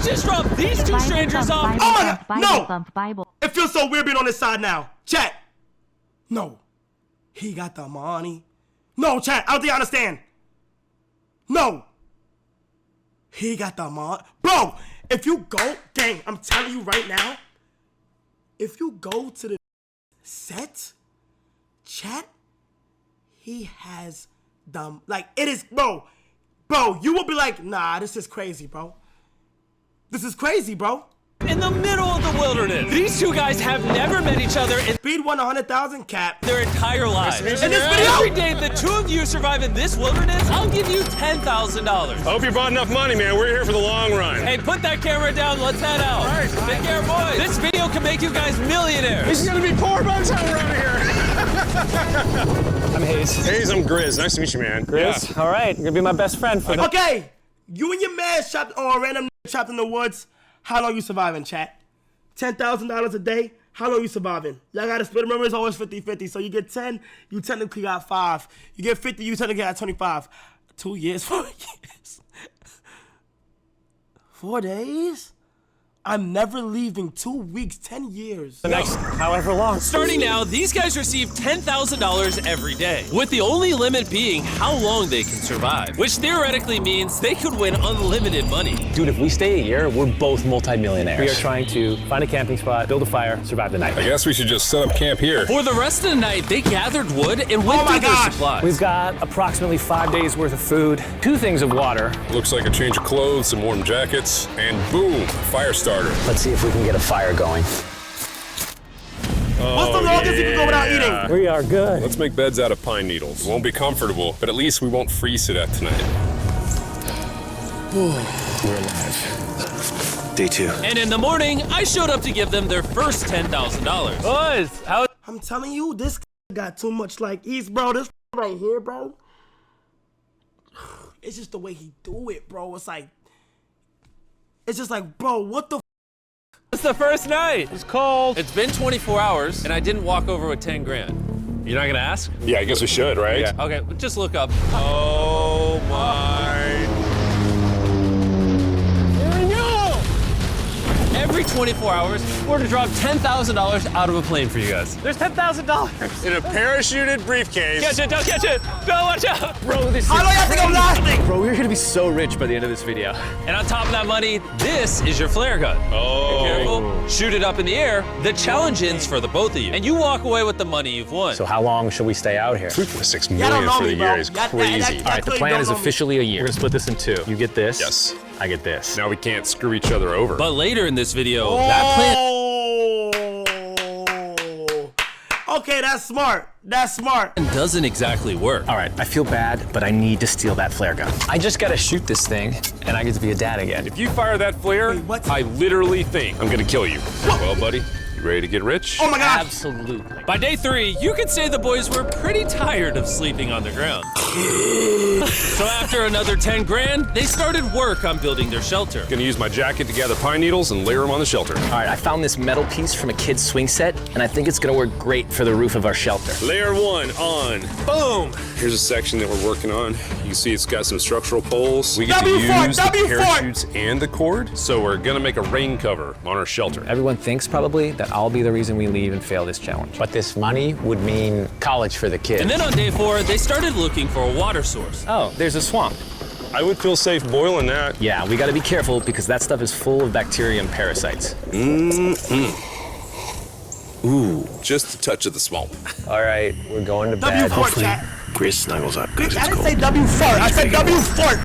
just dropped these two strangers off. Oh my God, no! It feels so weird being on this side now. Chat. No. He got the money. No, chat, I don't think I understand. No. He got the money. Bro, if you go, gang, I'm telling you right now, if you go to the set, chat, he has the, like, it is, bro, you will be like, nah, this is crazy, bro. This is crazy, bro. In the middle of the wilderness. These two guys have never met each other in Speed 100,000 cap. their entire lives. In this video? Every day the two of you survive in this wilderness, I'll give you $10,000. I hope you brought enough money, man. We're here for the long run. Hey, put that camera down. Let's head out. All right. Take care, boys. This video can make you guys millionaires. This is gonna be poor by the time we're out of here. I'm Hayes. Hayes, I'm Grizz. Nice to meet you, man. Grizz? Yeah. All right, you're gonna be my best friend for the... Okay, you and your man trapped, or random trapped in the woods. How long you surviving, chat? $10,000 a day. How long you surviving? Y'all gotta split. Remember, it's always 50-50. So you get 10, you technically got 5. You get 50, you technically got 25. 2 years, 4 years. 4 days? I'm never leaving. 2 weeks, 10 years. The next however long. Starting now, these guys receive $10,000 every day, with the only limit being how long they can survive, which theoretically means they could win unlimited money. Dude, if we stay a year, we're both multi-millionaires. We are trying to find a camping spot, build a fire, survive the night. I guess we should just set up camp here. For the rest of the night, they gathered wood and went through their supplies. We've got approximately 5 days worth of food, 2 things of water. Looks like a change of clothes, some warm jackets, and boom, fire starter. Let's see if we can get a fire going. What's the longest you can go without eating? We are good. Let's make beds out of pine needles. Won't be comfortable, but at least we won't freeze to death tonight. We're alive. Day 2. And in the morning, I showed up to give them their first $10,000. Boys, how? I'm telling you, this got too much like east, bro. This right here, bro. It's just the way he do it, bro. It's like, it's just like, bro, what the? It's the first night. It's cold. It's been 24 hours, and I didn't walk over with 10 grand. You're not gonna ask? Yeah, I guess we should, right? Yeah. Okay, just look up. Oh my. Here we go! Every 24 hours, we're to drop $10,000 out of a plane for you guys. There's $10,000. In a parachuted briefcase. Catch it, don't catch it. No, watch out. Bro, this is How long you have to go lasting? Bro, we're gonna be so rich by the end of this video. And on top of that money, this is your flare gun. Oh. Be careful. Shoot it up in the air. The challenge ends for the both of you. And you walk away with the money you've won. So how long should we stay out here? $3.6 Y'all don't million know for me, the bro. year is That- crazy. that- All right, the clearly plan don't is know me. officially a year. We're gonna split this in 2. You get this. Yes. I get this. Now we can't screw each other over. But later in this video, that plan Okay, that's smart. That's smart. doesn't exactly work. All right, I feel bad, but I need to steal that flare gun. I just gotta shoot this thing, and I get to be a dad again. If you fire that flare, Wait, what? I literally think I'm gonna kill you. Well, buddy, you ready to get rich? Oh my God. Absolutely. By day 3, you could say the boys were pretty tired of sleeping on the ground. So after another 10 grand, they started work on building their shelter. Gonna use my jacket to gather pine needles and layer them on the shelter. All right, I found this metal piece from a kid's swing set, and I think it's gonna work great for the roof of our shelter. Layer 1 on. Boom! Here's a section that we're working on. You can see it's got some structural poles. We get to use the parachutes and the cord, so we're gonna make a rain cover on our shelter. Everyone thinks probably that I'll be the reason we leave and fail this challenge. But this money would mean college for the kids. And then on day 4, they started looking for a water source. Oh, there's a swamp. I would feel safe boiling that. Yeah, we gotta be careful because that stuff is full of bacteria and parasites. Ooh, just a touch of the swamp. All right, we're going to W bed. fort, chat. Grizz snuggles up. Bitch, I didn't say W fort. I said W fort.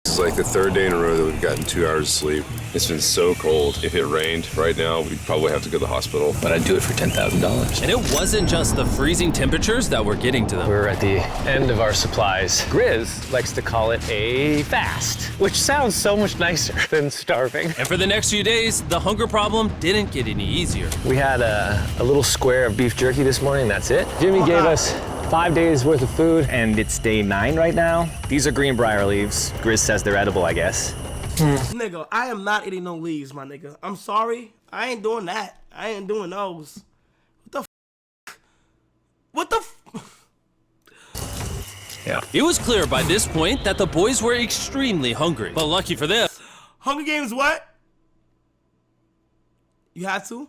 It's like the 3rd day in a row that we've gotten 2 hours of sleep. It's been so cold. If it rained right now, we'd probably have to go to the hospital. But I'd do it for $10,000. And it wasn't just the freezing temperatures that were getting to them. We're at the end of our supplies. Grizz likes to call it a fast, which sounds so much nicer than starving. And for the next few days, the hunger problem didn't get any easier. We had a little square of beef jerky this morning, that's it. Jimmy gave us 5 days worth of food, and it's day 9 right now. These are greenbrier leaves. Grizz says they're edible, I guess. Nigga, I am not eating no leaves, my nigga. I'm sorry. I ain't doing that. I ain't doing those. What the f? What the f? Yeah. It was clear by this point that the boys were extremely hungry. But lucky for them, Hunger Games what? You had to?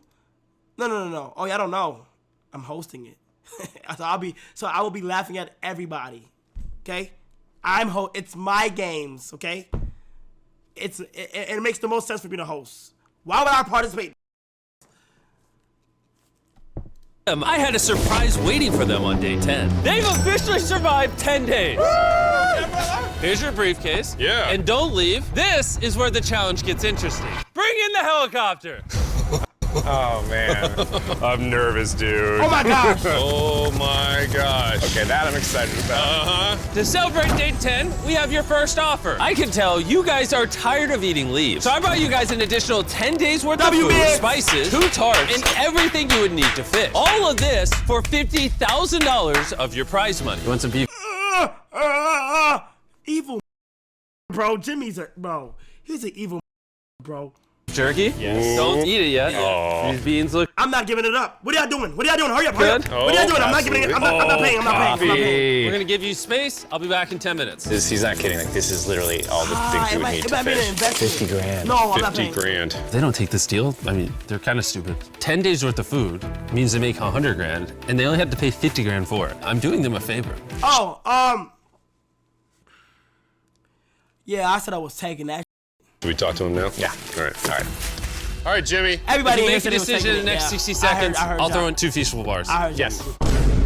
No. Oh, yeah, I don't know. I'm hosting it. So I will be laughing at everybody. Okay? It's my games, okay? It makes the most sense for me to host. Why would I participate? I had a surprise waiting for them on day 10. They've officially survived 10 days. Here's your briefcase. Yeah. And don't leave. This is where the challenge gets interesting. Bring in the helicopter. Oh, man. I'm nervous, dude. Oh, my gosh. Oh, my gosh. Okay, that I'm excited about. To celebrate day 10, we have your first offer. I can tell you guys are tired of eating leaves. So I brought you guys an additional 10 days worth of food, spices, 2 tarps, and everything you would need to fish. All of this for $50,000 of your prize money. You want some beef? Evil, bro. Bro. He's an evil, bro. Jerky? Yes. Don't eat it yet. Oh. These beans look... I'm not giving it up. What are y'all doing? Hurry up. Good. What are y'all doing? I'm not giving it. I'm not paying. We're gonna give you space. I'll be back in 10 minutes. He's not kidding. Like, this is literally all the things we would need to fish. 50 grand. No, I'm not paying. 50 grand. They don't take this deal. I mean, they're kind of stupid. 10 days worth of food means they make 100 grand, and they only had to pay 50 grand for it. I'm doing them a favor. Yeah, I said I was taking that. Do we talk to him now? Yeah. All right, Jimmy. Everybody If you make said a they was decision in taking the it. next Yeah. 60 seconds, I heard I'll y'all. throw in 2 feastable bars. I heard Yes.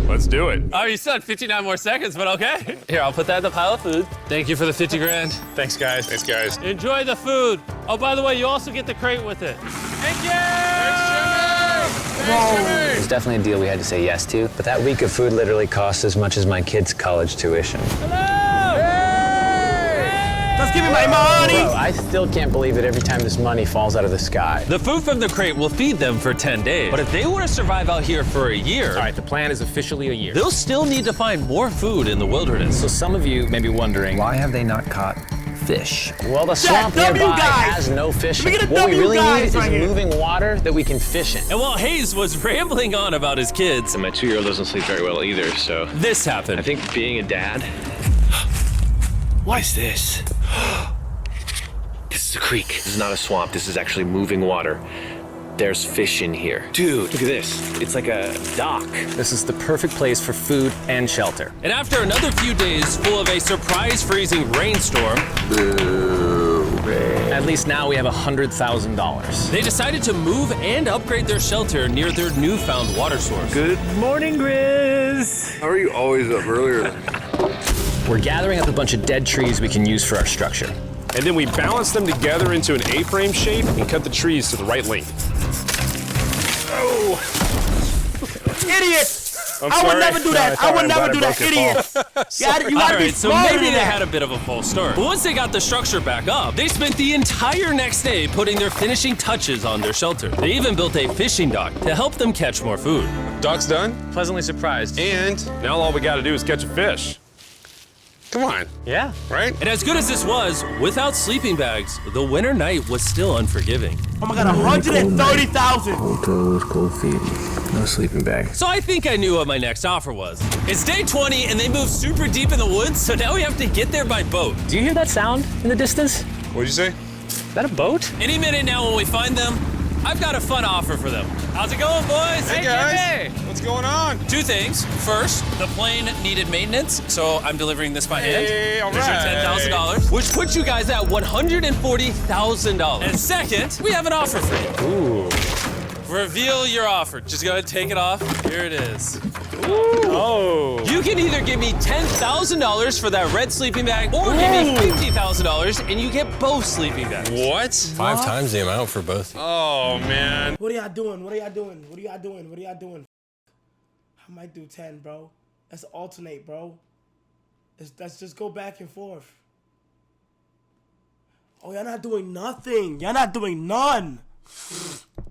Let's do it. Oh, you still had 59 more seconds, but okay. Here, I'll put that in the pile of food. Thank you for the 50 grand. Thanks, guys. Thanks, guys. Enjoy the food. Oh, by the way, you also get the crate with it. Thank you! It was definitely a deal we had to say yes to, but that week of food literally cost as much as my kids' college tuition. Let's give me my money. Bro, I still can't believe it every time this money falls out of the sky. The food from the crate will feed them for 10 days. But if they want to survive out here for a year, All right, the plan is officially a year. they'll still need to find more food in the wilderness. So some of you may be wondering, why have they not caught fish? Well, the swamp W nearby guys. has no fishing. Let me get a What we W really guys need is right here. moving water that we can fish in. And while Hayes was rambling on about his kids, My 2-year-old doesn't sleep very well either, so this happened. I think being a dad. What is this? This is a creek. This is not a swamp. This is actually moving water. There's fish in here. Dude, look at this. It's like a dock. This is the perfect place for food and shelter. And after another few days full of a surprise freezing rainstorm, At least now we have $100,000. they decided to move and upgrade their shelter near their newfound water source. Good morning, Grizz. How are you always up earlier? We're gathering up a bunch of dead trees we can use for our structure. And then we balance them together into an A-frame shape and cut the trees to the right length. Idiot! I'm I would sorry. never do that. I would never do that, idiot. You gotta All be right, so smarter maybe than they that. had a bit of a false start. But once they got the structure back up, they spent the entire next day putting their finishing touches on their shelter. They even built a fishing dock to help them catch more food. Dock's done, Pleasantly surprised. and now all we gotta do is catch a fish. Come on, Yeah. right? And as good as this was, without sleeping bags, the winter night was still unforgiving. Oh my god, 130,000. Hotels, cold feet, no sleeping bag. So I think I knew what my next offer was. It's day 20 and they moved super deep in the woods, so now we have to get there by boat. Do you hear that sound in the distance? What'd you say? Is that a boat? Any minute now when we find them, I've got a fun offer for them. How's it going, boys? Hey guys, what's going on? 2 things. First, the plane needed maintenance, so I'm delivering this by hand. Hey, all There's your right. $10,000, which puts you guys at $140,000. And second, we have an offer for you. Ooh. Reveal your offer. Just go ahead and take it off. Here it is. Oh. You can either give me $10,000 for that red sleeping bag, or give me $50,000 and you get both sleeping bags. What? 5 times the amount for both. Oh man. What are y'all doing? What are y'all doing? What are y'all doing? What are y'all doing? I might do 10, bro. Let's alternate, bro. Let's just go back and forth. Oh, y'all not doing nothing. Y'all not doing none.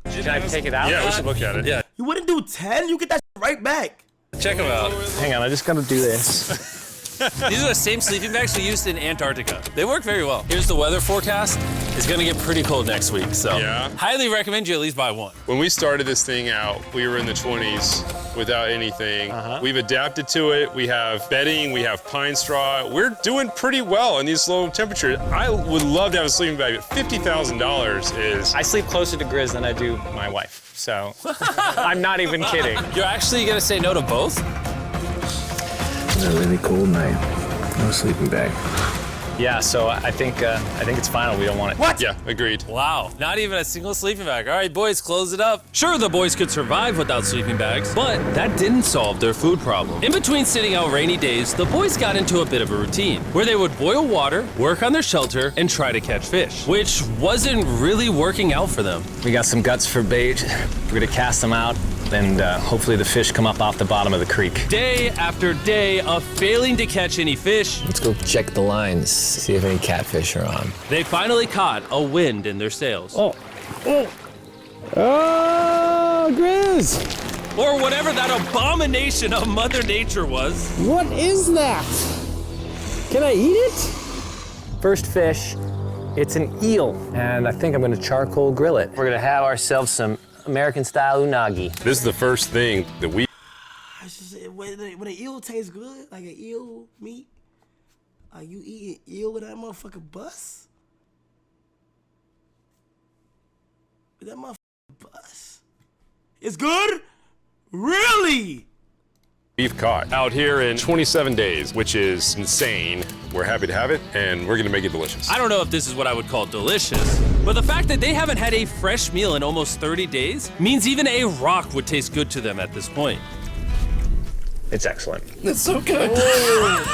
Can I take it out? Yeah, we should look at it. Yeah, You wouldn't do 10? You get that right back. check them out. Hang on, I just gotta do this. These are the same sleeping bags we used in Antarctica. They work very well. Here's the weather forecast. It's gonna get pretty cold next week, so highly recommend you at least buy one. When we started this thing out, we were in the 20s without anything. We've adapted to it. We have bedding, we have pine straw. We're doing pretty well in these low temperatures. I would love to have a sleeping bag, but $50,000 is... I sleep closer to Grizz than I do my wife, so I'm not even kidding. You're actually gonna say no to both? It's a really cold night. No sleeping bag. Yeah, so I think it's final. We don't want it. What? Yeah, agreed. Wow, not even a single sleeping bag. All right, boys, close it up. Sure, the boys could survive without sleeping bags, but that didn't solve their food problem. In between sitting out rainy days, the boys got into a bit of a routine where they would boil water, work on their shelter, and try to catch fish, which wasn't really working out for them. We got some guts for bait. We're gonna cast them out, and hopefully the fish come up off the bottom of the creek. Day after day of failing to catch any fish, Let's go check the lines, see if any catfish are on. they finally caught a wind in their sails. Oh, Grizz! Or whatever that abomination of Mother Nature was. What is that? Can I eat it? First fish, it's an eel, and I think I'm gonna charcoal grill it. We're gonna have ourselves some American-style unagi. This is the first thing that we... When an eel tastes good, like an eel meat, are you eating eel with that motherfucking bus? With that motherfucking bus? It's good? Really? We've caught out here in 27 days, which is insane. We're happy to have it, and we're gonna make it delicious. I don't know if this is what I would call delicious, but the fact that they haven't had a fresh meal in almost 30 days means even a rock would taste good to them at this point. It's excellent. It's so good.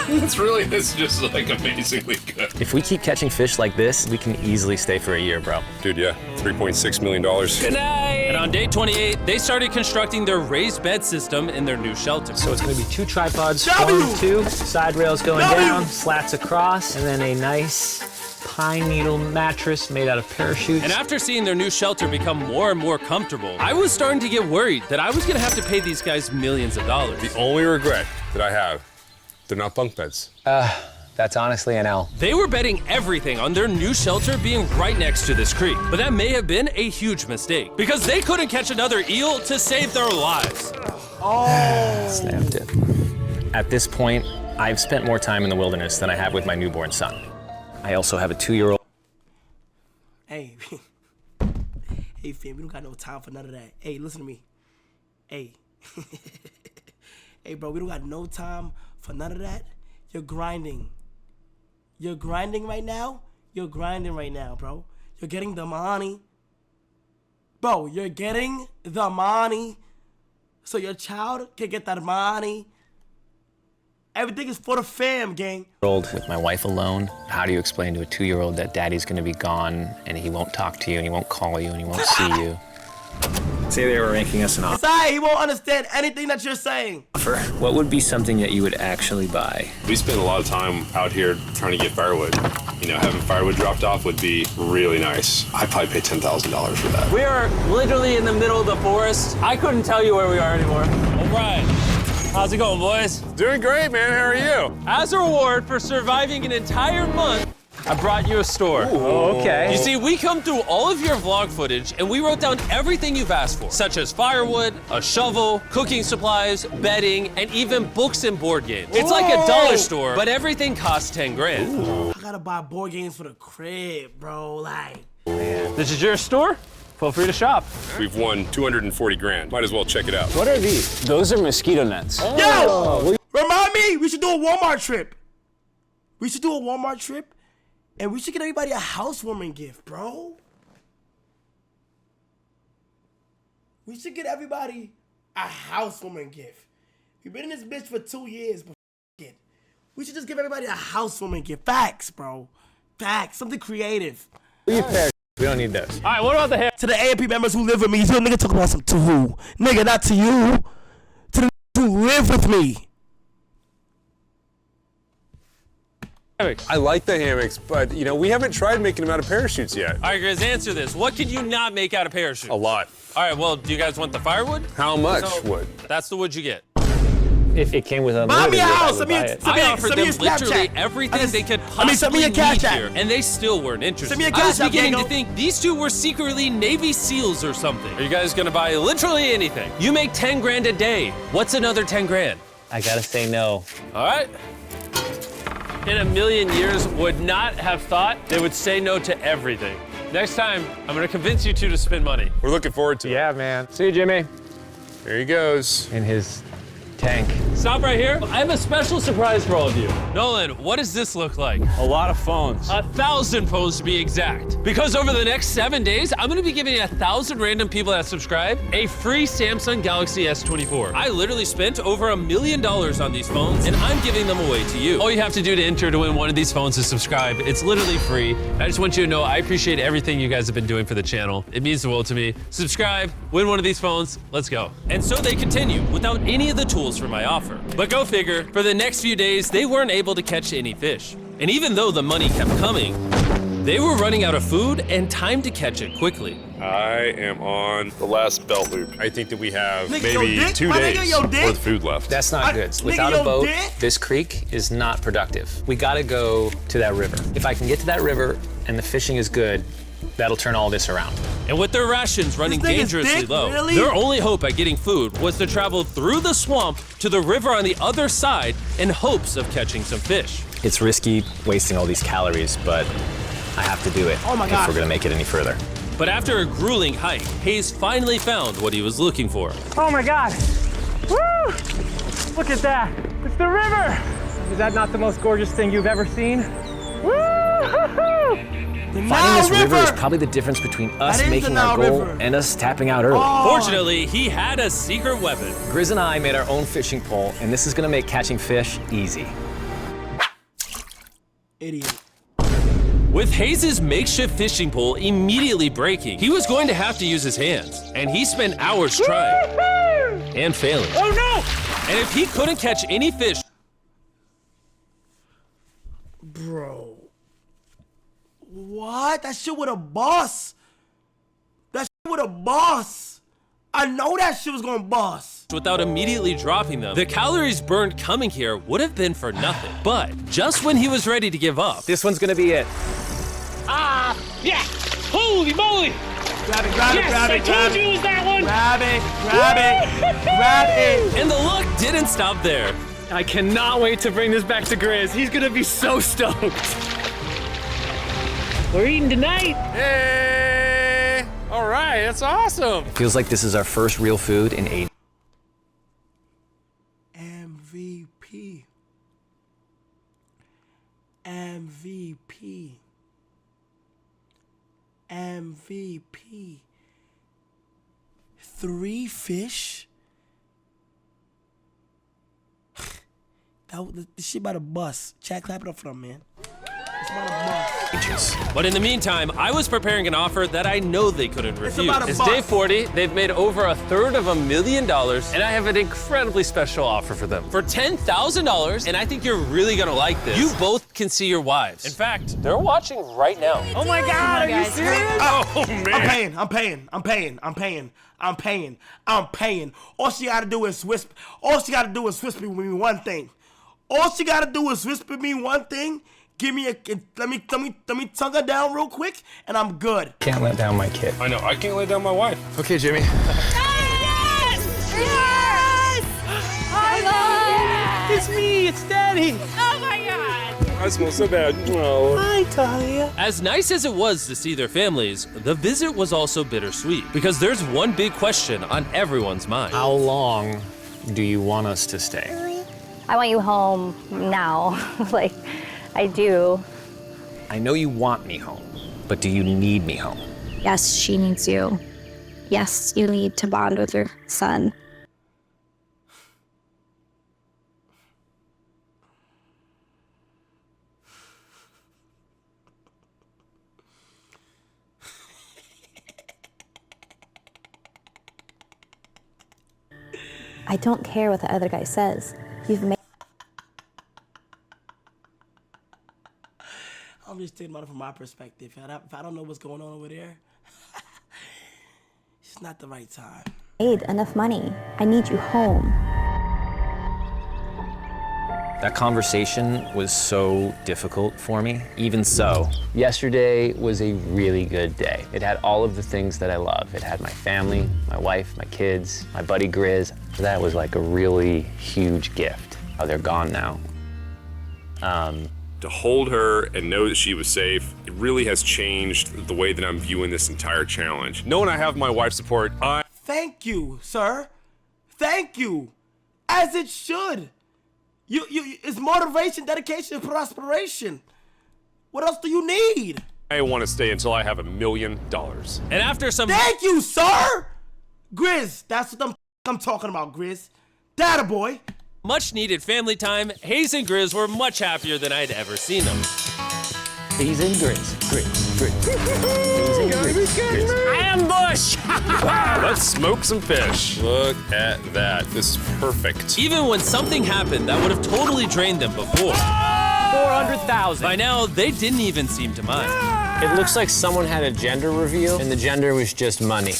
It's just like amazingly good. If we keep catching fish like this, we can easily stay for a year, bro. Dude, yeah, $3.6 million. Good night! And on day 28, they started constructing their raised bed system in their new shelter. So it's gonna be 2 tripods, W! 1, 2, side rails going W! down, slats across, and then a nice pine needle mattress made out of parachutes. And after seeing their new shelter become more and more comfortable, I was starting to get worried that I was gonna have to pay these guys millions of dollars. The only regret that I have, they're not bunk beds. That's honestly an L. They were betting everything on their new shelter being right next to this creek, but that may have been a huge mistake because they couldn't catch another eel to save their lives. Snapped it. At this point, I've spent more time in the wilderness than I have with my newborn son. I also have a 2-year-old. Hey, hey, fam, we don't got no time for none of that. Hey, listen to me. Hey, hey, bro, we don't got no time for none of that. You're grinding. You're grinding right now. You're grinding right now, bro. You're getting the money. Bro, you're getting the money. So your child can get that money. Everything is for the fam, gang. With my wife alone, how do you explain to a 2-year-old that daddy's gonna be gone and he won't talk to you and he won't call you and he won't see you? Say they were making us an offer. Sorry, he won't understand anything that you're saying. What would be something that you would actually buy? We spend a lot of time out here trying to get firewood. You know, having firewood dropped off would be really nice. I'd probably pay $10,000 for that. We are literally in the middle of the forest. I couldn't tell you where we are anymore. All right. How's it going, boys? Doing great, man. How are you? As a reward for surviving an entire month, I brought you a store. Oh, okay. You see, we come through all of your vlog footage and we wrote down everything you've asked for, such as firewood, a shovel, cooking supplies, bedding, and even books and board games. It's like a dollar store, but everything costs 10 grand. I gotta buy board games for the crib, bro. Like, This is your store? Feel free to shop. We've won 240 grand. Might as well check it out. What are these? Those are mosquito nets. yo, remind me, we should do a Walmart trip. We should do a Walmart trip, and we should get everybody a housewarming gift, bro. We should get everybody a housewarming gift. We've been in this bitch for 2 years, but it. We should just give everybody a housewarming gift. Facts, bro. Facts. Something creative. We don't need those. All right, what about the hair? To the AMP members who live with me, yo, nigga, talk about some to who? Nigga, not to you. To the who live with me. I like the hammocks, but you know, we haven't tried making them out of parachutes yet. All right, guys, answer this. What could you not make out of parachutes? A lot. All right, well, do you guys want the firewood? How much wood? That's the wood you get. If it came with a Buy me a house. I offered them literally everything they could possibly need here, and they still weren't interested. I was beginning to think these two were secretly Navy SEALs or something. Are you guys gonna buy literally anything? You make 10 grand a day. What's another 10 grand? I gotta say no. All right. In a million years, would not have thought they would say no to everything. Next time, I'm gonna convince you two to spend money. We're looking forward to it. Yeah, man. See you, Jimmy. There he goes. In his tank. Stop right here. I have a special surprise for all of you. Nolan, what does this look like? A lot of phones. 1,000 phones to be exact. Because over the next 7 days, I'm gonna be giving 1,000 random people that subscribe a free Samsung Galaxy S24. I literally spent over $1 million on these phones, and I'm giving them away to you. All you have to do to enter to win one of these phones is subscribe. It's literally free. I just want you to know I appreciate everything you guys have been doing for the channel. It means the world to me. Subscribe, win one of these phones, let's go. And so they continue without any of the tools for my offer. But go figure, for the next few days, they weren't able to catch any fish. And even though the money kept coming, they were running out of food and time to catch it quickly. I am on the last belt loop. I think that we have Nigga, maybe yo, dick? 2 My days nigga, yo, dick? worth of food left. That's not good. Nigga, Without a yo, boat, dick? this creek is not productive. We gotta go to that river. If I can get to that river and the fishing is good, that'll turn all this around. And with their rations running This nigga's dangerously dick, low, really? their only hope at getting food was to travel through the swamp to the river on the other side in hopes of catching some fish. It's risky wasting all these calories, but I have to do it Oh my if gosh. we're gonna make it any further. But after a grueling hike, Hayes finally found what he was looking for. Oh my God. Woo! Look at that. It's the river. Is that not the most gorgeous thing you've ever seen? Woo! Finding this river is probably the difference between us That is the making our Nile goal River. and us tapping out early. Fortunately, he had a secret weapon. Grizz and I made our own fishing pole, and this is gonna make catching fish easy. Idiot. With Hayes' makeshift fishing pole immediately breaking, he was going to have to use his hands, and he spent hours trying and failing. Oh no! And if he couldn't catch any fish, Bro. What? That shit with a boss. That shit with a boss. I know that shit was gonna bust. without immediately dropping them, the calories burned coming here would have been for nothing. But just when he was ready to give up, This one's gonna be it. Ah, yeah! Holy moly! Grab it, grab it, Yes, grab I it, grab told you it. it was that one! Grab it, grab it, grab it. and the luck didn't stop there. I cannot wait to bring this back to Grizz. He's gonna be so stoked. We're eating tonight. Hey! All right, that's awesome. Feels like this is our first real food in 8. MVP. MVP. MVP. 3 fish? This shit about to bust. Chat, clap it up for them, man. It's about to bust. But in the meantime, I was preparing an offer that I know they couldn't refuse. about a It's buck. day 40, they've made over $250,000, and I have an incredibly special offer for them. For $10,000, and I think you're really gonna like this, you both can see your wives. In fact, they're watching right now. Oh my God, are you serious? Oh, man. I'm paying. All she gotta do is whisper. All she gotta do is whisper me one thing. All she gotta do is whisper me one thing. Give me let me tongue her down real quick, and I'm good. Can't let down my kid. I know, I can't lay down my wife. Okay, Jimmy. Yes! Yes! I love It's me, it's Daddy. Oh my God! I smell so bad. Oh. Hi, Talia. As nice as it was to see their families, the visit was also bittersweet, because there's one big question on everyone's mind. How long do you want us to stay? I want you home now. Like, I do. I know you want me home, but do you need me home? Yes, she needs you. Yes, you need to bond with your son. I don't care what the other guy says. You've made I'm just thinking about it from my perspective. If I don't know what's going on over there, it's not the right time. enough money. I need you home. That conversation was so difficult for me. Even so, yesterday was a really good day. It had all of the things that I love. It had my family, my wife, my kids, my buddy Grizz. That was like a really huge gift. Oh, they're gone now. To hold her and know that she was safe, it really has changed the way that I'm viewing this entire challenge. Knowing I have my wife's support, Thank you, sir. Thank you. As it should. It's motivation, dedication, and perspiration. What else do you need? I want to stay until I have $1 million. And after some... Thank you, sir. Grizz, that's what I'm talking about, Grizz. Data boy. much needed family time, Hayes and Grizz were much happier than I'd ever seen them. Hayes and Grizz, Hayes and Grizz. Ambush! Let's smoke some fish. Look at that. This is perfect. Even when something happened that would have totally drained them before. 400,000. By now, they didn't even seem to mind. It looks like someone had a gender reveal, and the gender was just money.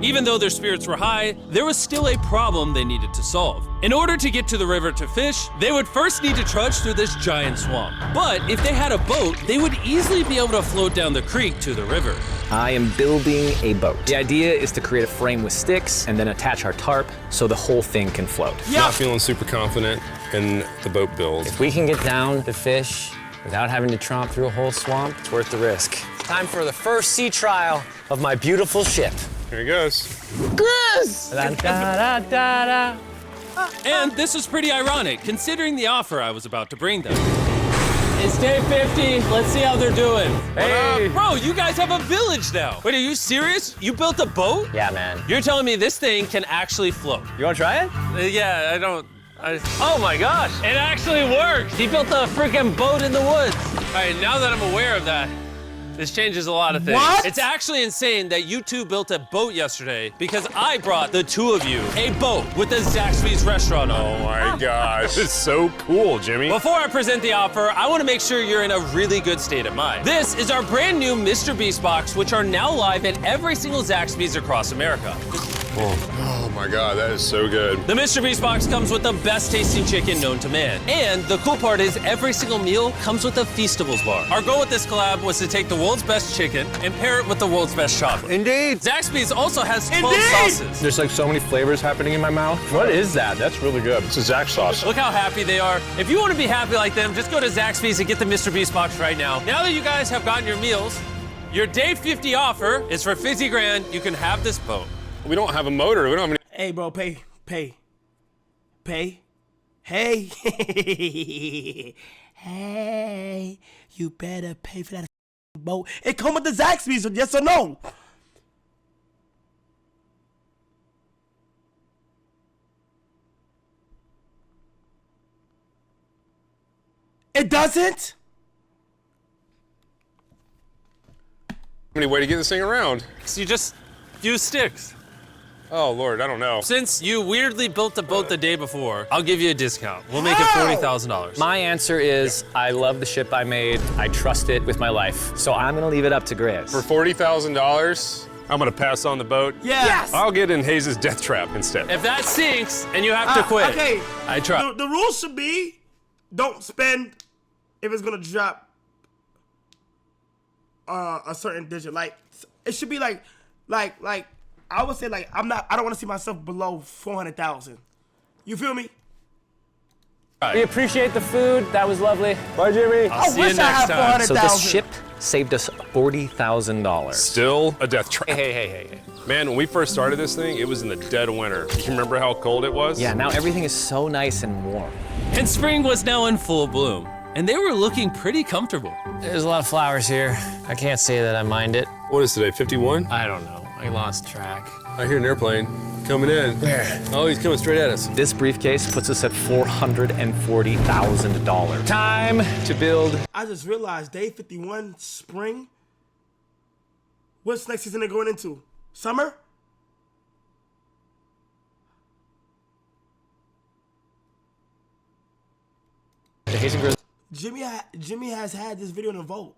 Even though their spirits were high, there was still a problem they needed to solve. In order to get to the river to fish, they would first need to trudge through this giant swamp. But if they had a boat, they would easily be able to float down the creek to the river. I am building a boat. The idea is to create a frame with sticks and then attach our tarp so the whole thing can float. Not feeling super confident in the boat build. If we can get down to fish without having to tromp through a whole swamp, it's worth the risk. Time for the first sea trial of my beautiful ship. Here he goes. Grizz! And this was pretty ironic, considering the offer I was about to bring them. It's day 50. Let's see how they're doing. Hey! Bro, you guys have a village now. Wait, are you serious? You built a boat? Yeah, man. You're telling me this thing can actually float? You wanna try it? Yeah, oh my gosh, it actually works. He built a freaking boat in the woods. All right, now that I'm aware of that, this changes a lot of things. What? It's actually insane that you two built a boat yesterday because I brought the two of you a boat with the Zaxby's restaurant on it. Oh my gosh, it's so cool, Jimmy. Before I present the offer, I want to make sure you're in a really good state of mind. This is our brand new MrBeast box, which are now live at every single Zaxby's across America. Oh my God, that is so good. The MrBeast box comes with the best tasting chicken known to man. And the cool part is every single meal comes with a Feastables bar. Our goal with this collab was to take the world's best chicken and pair it with the world's best chocolate. Indeed. Zaxby's also has 12 Indeed. sauces. There's like so many flavors happening in my mouth. What is that? That's really good. It's a Zach sauce. Look how happy they are. If you want to be happy like them, just go to Zaxby's and get the MrBeast box right now. Now that you guys have gotten your meals, your day 50 offer is for 50 grand. You can have this boat. We don't have a motor. We don't have any. Hey, bro, pay. Hey. Hey, you better pay for that boat. It come with the Zaxby's, yes or no? It doesn't? Any way to get this thing around? So you just use sticks. Oh Lord, I don't know. Since you weirdly built the boat the day before, I'll give you a discount. We'll make it $40,000. My answer is I love the ship I made. I trust it with my life. So I'm gonna leave it up to Grizz. For $40,000, I'm gonna pass on the boat. Yeah. Yes. I'll get in Hayes' death trap instead. If that sinks and you have to quit, Okay. I try. The rules should be don't spend if it's gonna drop a certain digit. Like it should be like I would say like I don't want to see myself below 400,000. You feel me? We appreciate the food. That was lovely. Bye, Jimmy. I'll see you wish I next had time. 400,000. So this ship saved us $40,000. Still a death trap. Hey. Man, when we first started this thing, it was in the dead of winter. You remember how cold it was? Yeah, now everything is so nice and warm. And spring was now in full bloom, and they were looking pretty comfortable. There's a lot of flowers here. I can't say that I mind it. What is today, 51? I don't know. I lost track. I hear an airplane coming in. Where? Oh, he's coming straight at us. This briefcase puts us at $440,000. Time to build. I just realized day 51, spring. What's next season they're going into? Summer? Jimmy has had this video in a vote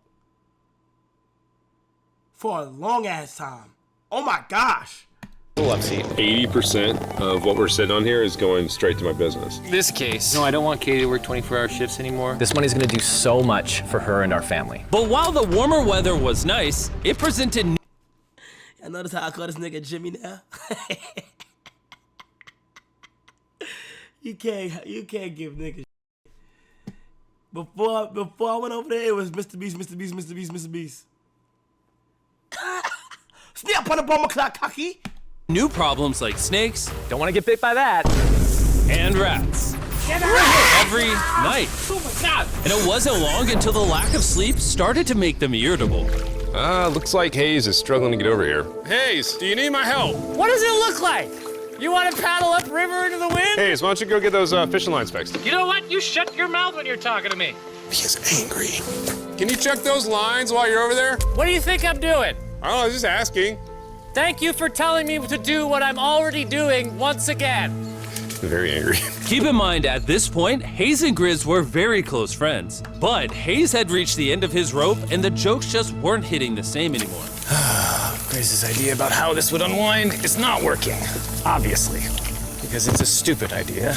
for a long ass time. Oh my gosh. pull-up seat. 80% of what we're sitting on here is going straight to my business. This case. No, I don't want Katie to work 24-hour shifts anymore. This money's gonna do so much for her and our family. But while the warmer weather was nice, it presented. I notice how I call this nigga Jimmy now. You can't give niggas. Before I went over there, it was MrBeast, MrBeast, MrBeast, MrBeast. Snap on the bomb clock, cocky. New problems like snakes. Don't want to get bit by that. And rats. Every night. Oh my God. And it wasn't long until the lack of sleep started to make them irritable. Looks like Hayes is struggling to get over here. Hayes, do you need my help? What does it look like? You want to paddle upriver into the wind? Hayes, why don't you go get those fishing lines fixed? You know what? You shut your mouth when you're talking to me. He is angry. Can you check those lines while you're over there? What do you think I'm doing? I don't know, I was just asking. Thank you for telling me to do what I'm already doing once again. Very angry. Keep in mind, at this point, Hayes and Grizz were very close friends. But Hayes had reached the end of his rope, and the jokes just weren't hitting the same anymore. Grace's idea about how this would unwind is not working, obviously, because it's a stupid idea.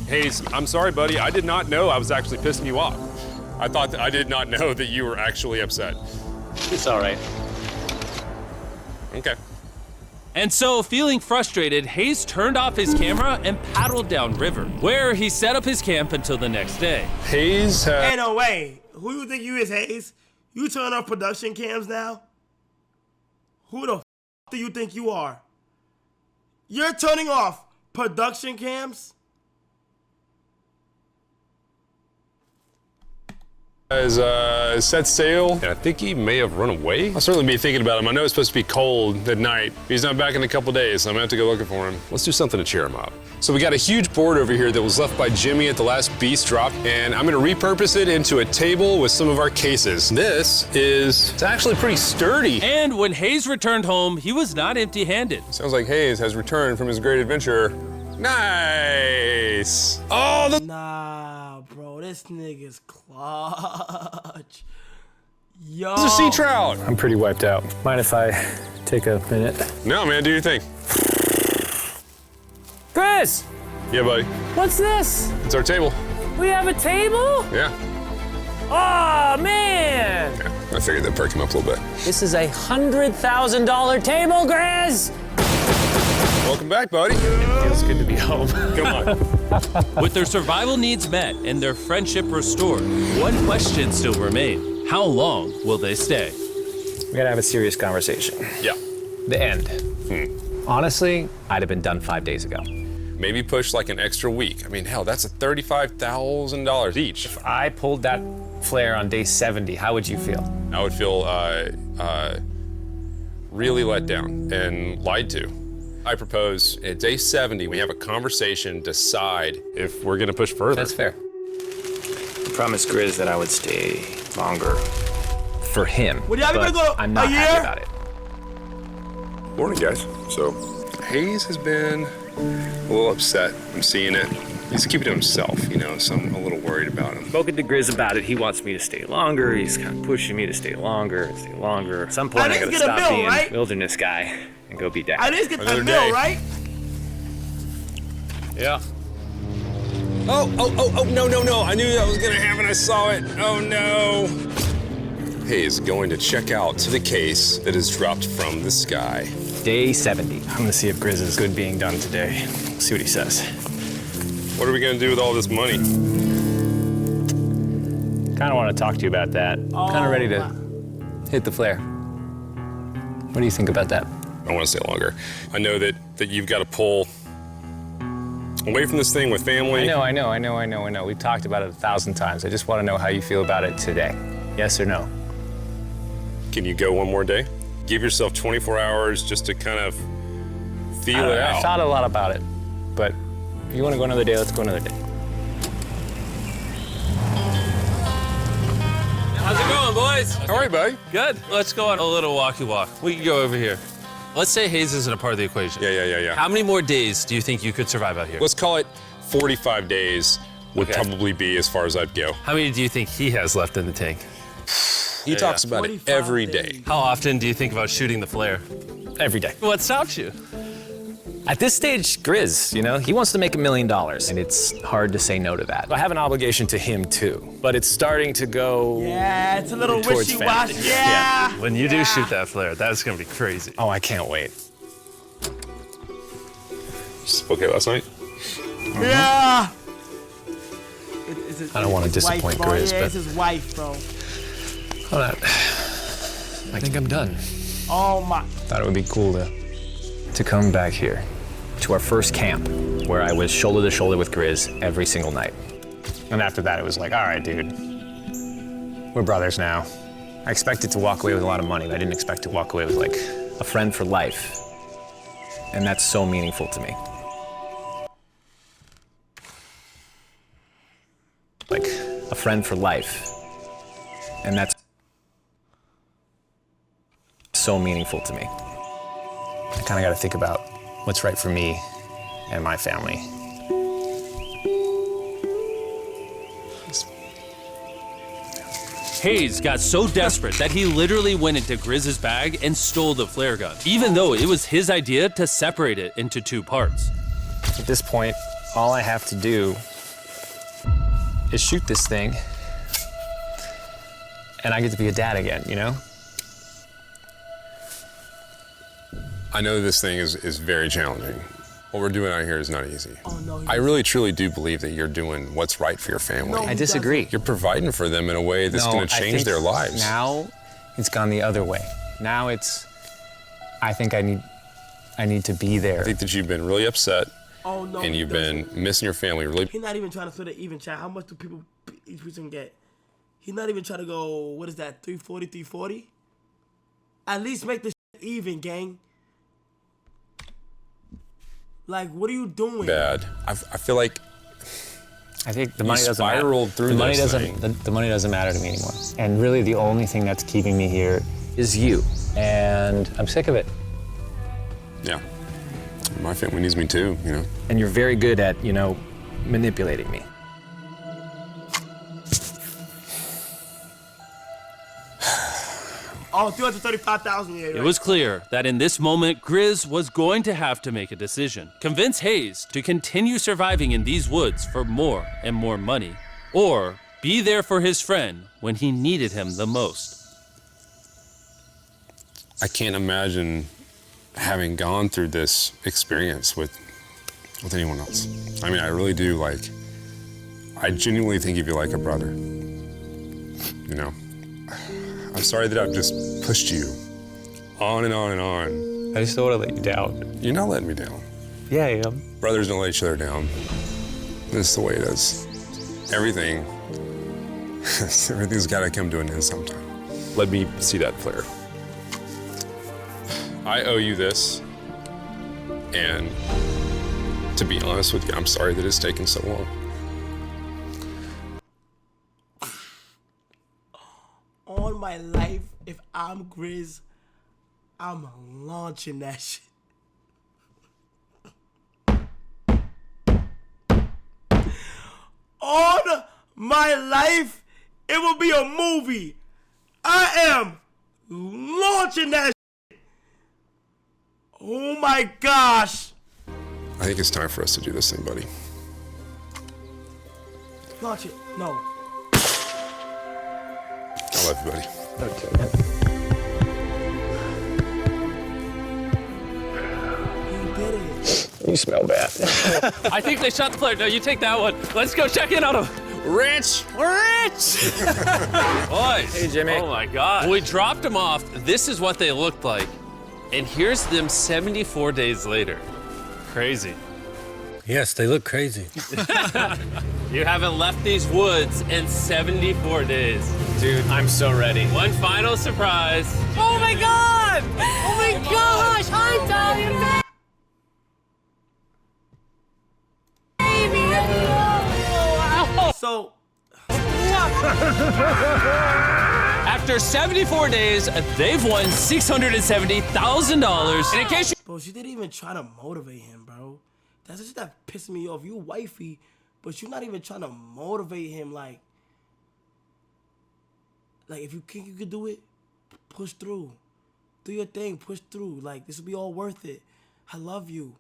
Hayes, I'm sorry, buddy. I did not know I was actually pissing you off. I did not know that you were actually upset. It's all right. Okay. And so, feeling frustrated, Hayes turned off his camera and paddled downriver, where he set up his camp until the next day. Hayes Ain't no way. Who you think you is, Hayes? You turn off production cams now? Who the f do you think you are? You're turning off production cams? has set sail, and I think he may have run away. I'll certainly be thinking about him. I know it's supposed to be cold at night. He's not back in a couple days, so I'm gonna have to go looking for him. Let's do something to cheer him up. So we got a huge board over here that was left by Jimmy at the last Beast drop, and I'm gonna repurpose it into a table with some of our cases. It's actually pretty sturdy. And when Hayes returned home, he was not empty-handed. Sounds like Hayes has returned from his great adventure. Nice. Oh, Nah, bro, this nigga's clutch. Yo. This is a sea trout. I'm pretty wiped out. Mind if I take a minute? No, man, do your thing. Chris, Yeah, buddy. what's this? It's our table. We have a table? Yeah. Oh, man. I figured that'd perk him up a little bit. This is a $100,000 table, Grizz. Welcome back, buddy. Feels good to be home. Come on. With their survival needs met and their friendship restored, one question still remained. How long will they stay? We gotta have a serious conversation. Yeah. The end. Honestly, I'd have been done 5 days ago. Maybe push like an extra week. I mean, hell, that's a $35,000 each. If I pulled that flare on day 70, how would you feel? I would feel really let down and lied to. I propose at day 70, we have a conversation, decide if we're gonna push further. That's fair. I promised Grizz that I would stay longer for him. Would y'all be but gonna go I'm not a happy year? about it. Morning, guys. So, Hayes has been a little upset. I'm seeing it. He's keeping to himself, you know, so I'm a little worried about him. Spoken to Grizz about it. He wants me to stay longer. He's kind of pushing me to stay longer and stay longer. At some point, At I least gotta get a stop meal, being right? wilderness guy and go be dad. At least get Another the meal, day. right? Yeah. Oh, no. I knew that was gonna happen. I saw it. Oh, no. Hayes going to check out the case that is dropped from the sky. Day 70. I'm gonna see if Grizz is good being done today. See what he says. What are we gonna do with all this money? Kind of want to talk to you about that. Kind of ready to hit the flare. What do you think about that? I want to stay longer. I know that you've got to pull away from this thing with family. I know. We've talked about it 1,000 times. I just want to know how you feel about it today. Yes or no? Can you go one more day? Give yourself 24 hours just to kind of feel it I out. thought a lot about it, but if you want to go another day, let's go another day. How's it going, boys? All right, buddy. Good. Let's go on a little walkie walk. We can go over here. Let's say Hayes isn't a part of the equation. Yeah. How many more days do you think you could survive out here? Let's call it 45 days would probably be as far as I'd go. How many do you think he has left in the tank? He talks about it 45 every days. day. How often do you think about shooting the flare? Every day. What stops you? At this stage, Grizz, you know, he wants to make $1 million, and it's hard to say no to that. I have an obligation to him too, but it's starting to go. Yeah, it's a little towards wishy-washy. family. Yeah. When you do shoot that flare, that's gonna be crazy. Oh, I can't wait. Okay last night? Yeah. I don't want to disappoint Grizz, yeah, but it's his wife, bro. hold on. I think I'm done. Oh my. Thought it would be cool to come back here to our first camp where I was shoulder to shoulder with Grizz every single night. And after that, it was like, all right, dude, we're brothers now. I expected to walk away with a lot of money, but I didn't expect to walk away with like a friend for life. And that's so meaningful to me. Like a friend for life. And that's so meaningful to me. I kind of got to think about what's right for me and my family. Hayes got so desperate that he literally went into Grizz's bag and stole the flare gun, even though it was his idea to separate it into 2 parts. At this point, all I have to do is shoot this thing, and I get to be a dad again, you know? I know this thing is very challenging. What we're doing out here is not easy. Oh, no, I really truly do believe that you're doing what's right for your family. No, I disagree. You're providing for them in a way that's going to I change think their lives. Now, it's gone the other way. Now it's, I think I need to be there. I think that you've been really upset, Oh no. and he you've doesn't. been missing your family. Really, He's not even trying to split it even, chat. How much do people each person get? He's not even trying to go. What is that? 340, 340. At least make the shit even, gang. Like, what are you doing? bad. I feel like I think the You money doesn't spiraled through the money this doesn't thing. the money doesn't matter to me anymore. And really the only thing that's keeping me here is you. And I'm sick of it. yeah, my family needs me too. You know. And you're very good at, you know, manipulating me. Oh, 335,000. Yeah, It was clear that in this moment, Grizz was going to have to make a decision. Convince Hayes to continue surviving in these woods for more and more money, or be there for his friend when he needed him the most. I can't imagine having gone through this experience with anyone else. I mean, I really do. Like, I genuinely think of you like a brother. You know, I'm sorry that I've just pushed you on and on and on. I just don't want to let you down. You're not letting me down. Yeah, I am. Brothers don't let each other down. This is the way it is. Everything's got to come to an end sometime. Let me see that flare. I owe you this, and to be honest with you, I'm sorry that it's taken so long. On my life, if I'm Grizz, I'm launching that shit. On my life, it will be a movie. I am launching that shit. Oh my gosh. I think it's time for us to do this thing, buddy. Launch it. No. I love you, buddy. You did it. You smell bad. I think they shot the flare. No, you take that one. Let's go check in on him. Rich! Rich! Boys. Hey, Jimmy. Oh my God. We dropped them off. This is what they looked like. And here's them 74 days later. Crazy. Yes, they look crazy. You haven't left these woods in 74 days. Dude, I'm so ready. One final surprise. Oh my God! Oh my gosh! I'm dying, baby! So, After 74 days, they've won $670,000. And in case you bro, she didn't even try to motivate him, bro. That's just that pissing me off. You wifey, but you're not even trying to motivate him. Like if you think you could do it, push through. Do your thing, push through. Like, this will be all worth it. I love you.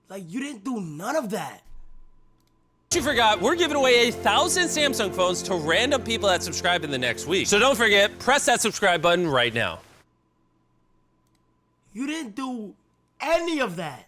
Like, you didn't do none of that. You forgot, we're giving away 1,000 Samsung phones to random people that subscribe in the next week. So don't forget, press that subscribe button right now. You didn't do any of that.